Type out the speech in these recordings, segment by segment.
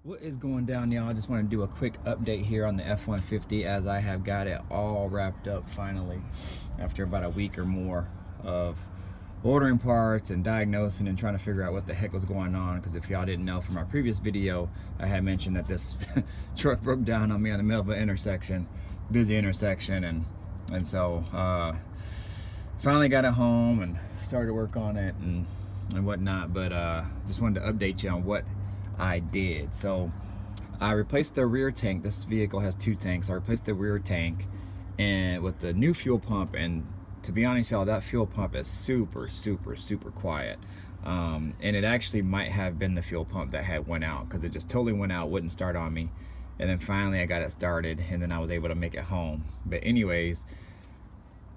What is going down, y'all? I just want to do a quick update here on the F-150 as I have got it all wrapped up finally after about a week or more of ordering parts and diagnosing and trying to figure out what the heck was going on. Because if y'all didn't know from my previous video, I had mentioned that this truck broke down on me in the middle of an intersection, busy intersection, and so finally got it home and started work on it and whatnot. But just wanted to update you on what I did. So I replaced the rear tank. This vehicle has two tanks. I replaced the rear tank and with the new fuel pump, and to be honest, y'all, that fuel pump is super quiet. And it actually might have been the fuel pump that had went out, because it just totally went out, wouldn't start on me. And then finally I got it started, and then I was able to make it home. But anyways,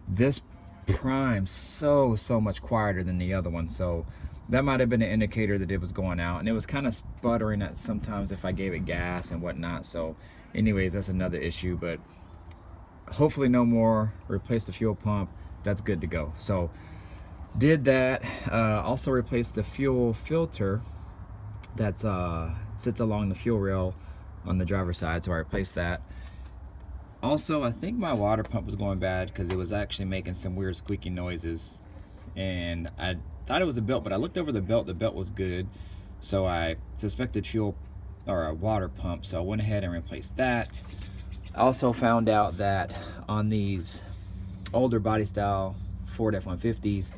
this prime's so much quieter than the other one, so that might have been an indicator that it was going out, and it was kind of sputtering at sometimes if I gave it gas and whatnot. So anyways, that's another issue, but hopefully no more. Replace the fuel pump, that's good to go. So did that. Also replaced the fuel filter that sits along the fuel rail on the driver's side, so I replaced that. Also, I think my water pump was going bad because it was actually making some weird squeaky noises, and I thought it was a belt, but I looked over the belt was good, so I suspected fuel or a water pump, so I went ahead and replaced that. I also found out that on these older body style Ford F-150s,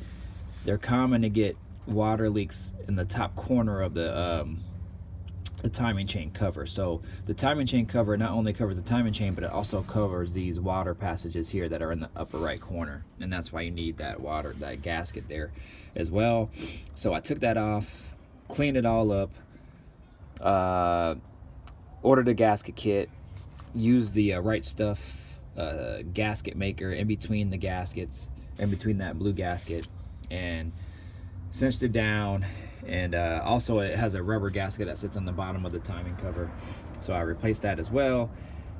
they're common to get water leaks in the top corner of the timing chain cover. So the timing chain cover not only covers the timing chain, but it also covers these water passages here that are in the upper right corner, and that's why you need that gasket there as well. So I took that off, cleaned it all up, ordered a gasket kit, used the Right Stuff gasket maker in between the gaskets, in between that blue gasket, and cinched it down. And also it has a rubber gasket that sits on the bottom of the timing cover, so I replaced that as well.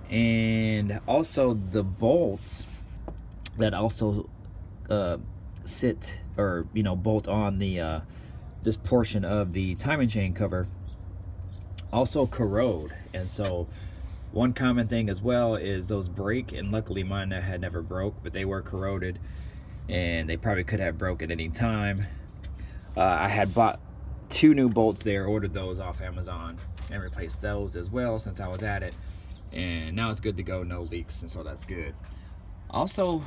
And also the bolts that also sit, or bolt on the this portion of the timing chain cover also corrode. And so one common thing as well is those break, and luckily mine had never broke, but they were corroded, and they probably could have broke at any time. I had bought 2 new bolts there, ordered those off Amazon, and replaced those as well since I was at it, and now it's good to go, no leaks, and so that's good. Also,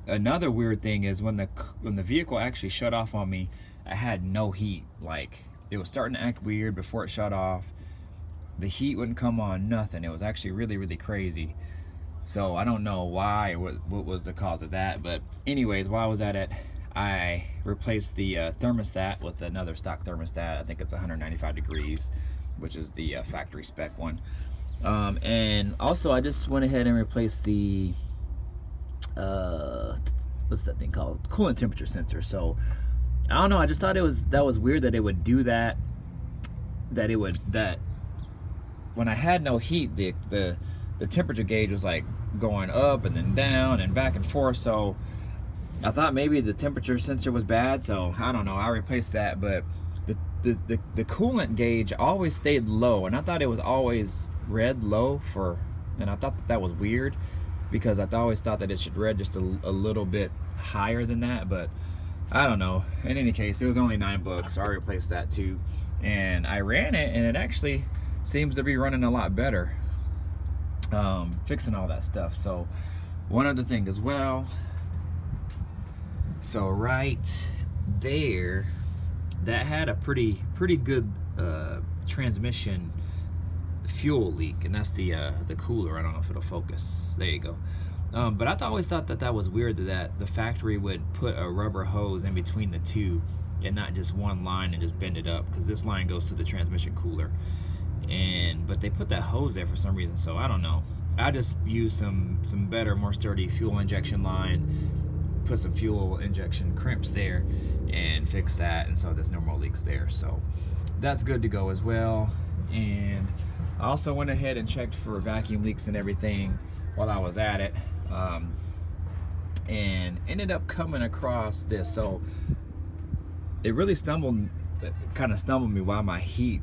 another weird thing is when the vehicle actually shut off on me, I had no heat. Like, it was starting to act weird before it shut off. The heat wouldn't come on, nothing. It was actually really crazy. So I don't know why, what was the cause of that. But anyways, while I was at it, I replaced the thermostat with another stock thermostat. I think it's 195 degrees, which is the factory spec one. And also I just went ahead and replaced the what's that thing called, coolant temperature sensor. So I don't know, I just thought that was weird that it would do that, that when I had no heat, the temperature gauge was like going up and then down and back and forth. So I thought maybe the temperature sensor was bad, so I don't know, I replaced that. But the coolant gauge always stayed low, and I thought it was always read low and I thought that was weird, because I always thought that it should read just a little bit higher than that, but I don't know. In any case, it was only $9, so I replaced that too, and I ran it, and it actually seems to be running a lot better, fixing all that stuff. So one other thing as well, so right there, that had a pretty good transmission fuel leak, and that's the cooler. I don't know if it'll focus. There you go. But I always thought that was weird, that the factory would put a rubber hose in between the two and not just one line and just bend it up, because this line goes to the transmission cooler, but they put that hose there for some reason. So I don't know. I just used some better, more sturdy fuel injection line, put some fuel injection crimps there, and fix that, and so there's no more leaks there. So that's good to go as well. And I also went ahead and checked for vacuum leaks and everything while I was at it, and ended up coming across this. So it really kind of stumbled me why my heat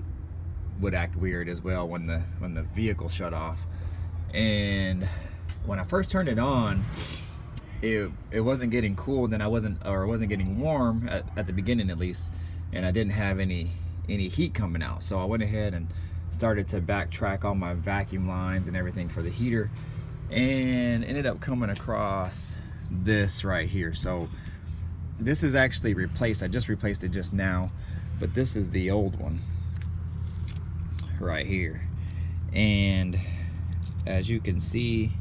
would act weird as well when the vehicle shut off. And when I first turned it on, it wasn't getting cool, then it wasn't getting warm at the beginning at least, and I didn't have any heat coming out. So I went ahead and started to backtrack all my vacuum lines and everything for the heater, and ended up coming across this right here. So this is actually replaced. I just replaced it just now, but this is the old one right here. And as you can see,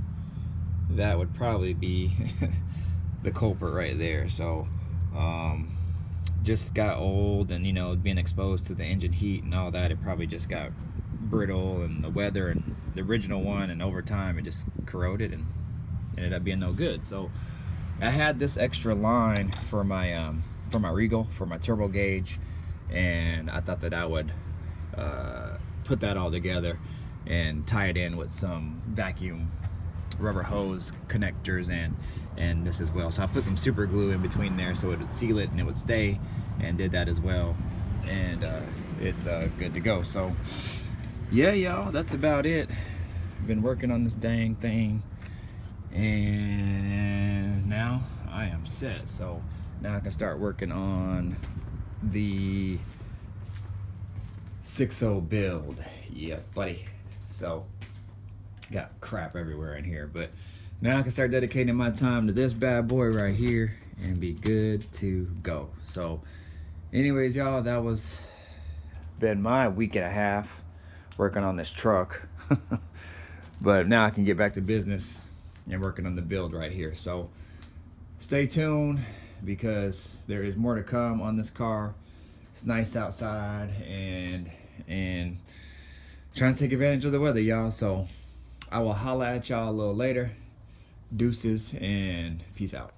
that would probably be the culprit right there. So just got old, and you know, being exposed to the engine heat and all that, it probably just got brittle, and the weather and the original one, and over time it just corroded and ended up being no good. So I had this extra line for my Regal, for my turbo gauge, and I thought that I would put that all together and tie it in with some vacuum rubber hose connectors and this as well. So I put some super glue in between there so it would seal it and it would stay, and did that as well, and it's good to go. So yeah, y'all, that's about it. I've been working on this dang thing, and now I am set. So now I can start working on the 6.0 build. Yeah, buddy. So got crap everywhere in here, but now I can start dedicating my time to this bad boy right here and be good to go. So anyways, y'all, that was been my week and a half working on this truck. But now I can get back to business and working on the build right here. So stay tuned, because there is more to come on this car. It's nice outside, and trying to take advantage of the weather, y'all. So I will holla at y'all a little later. Deuces and peace out.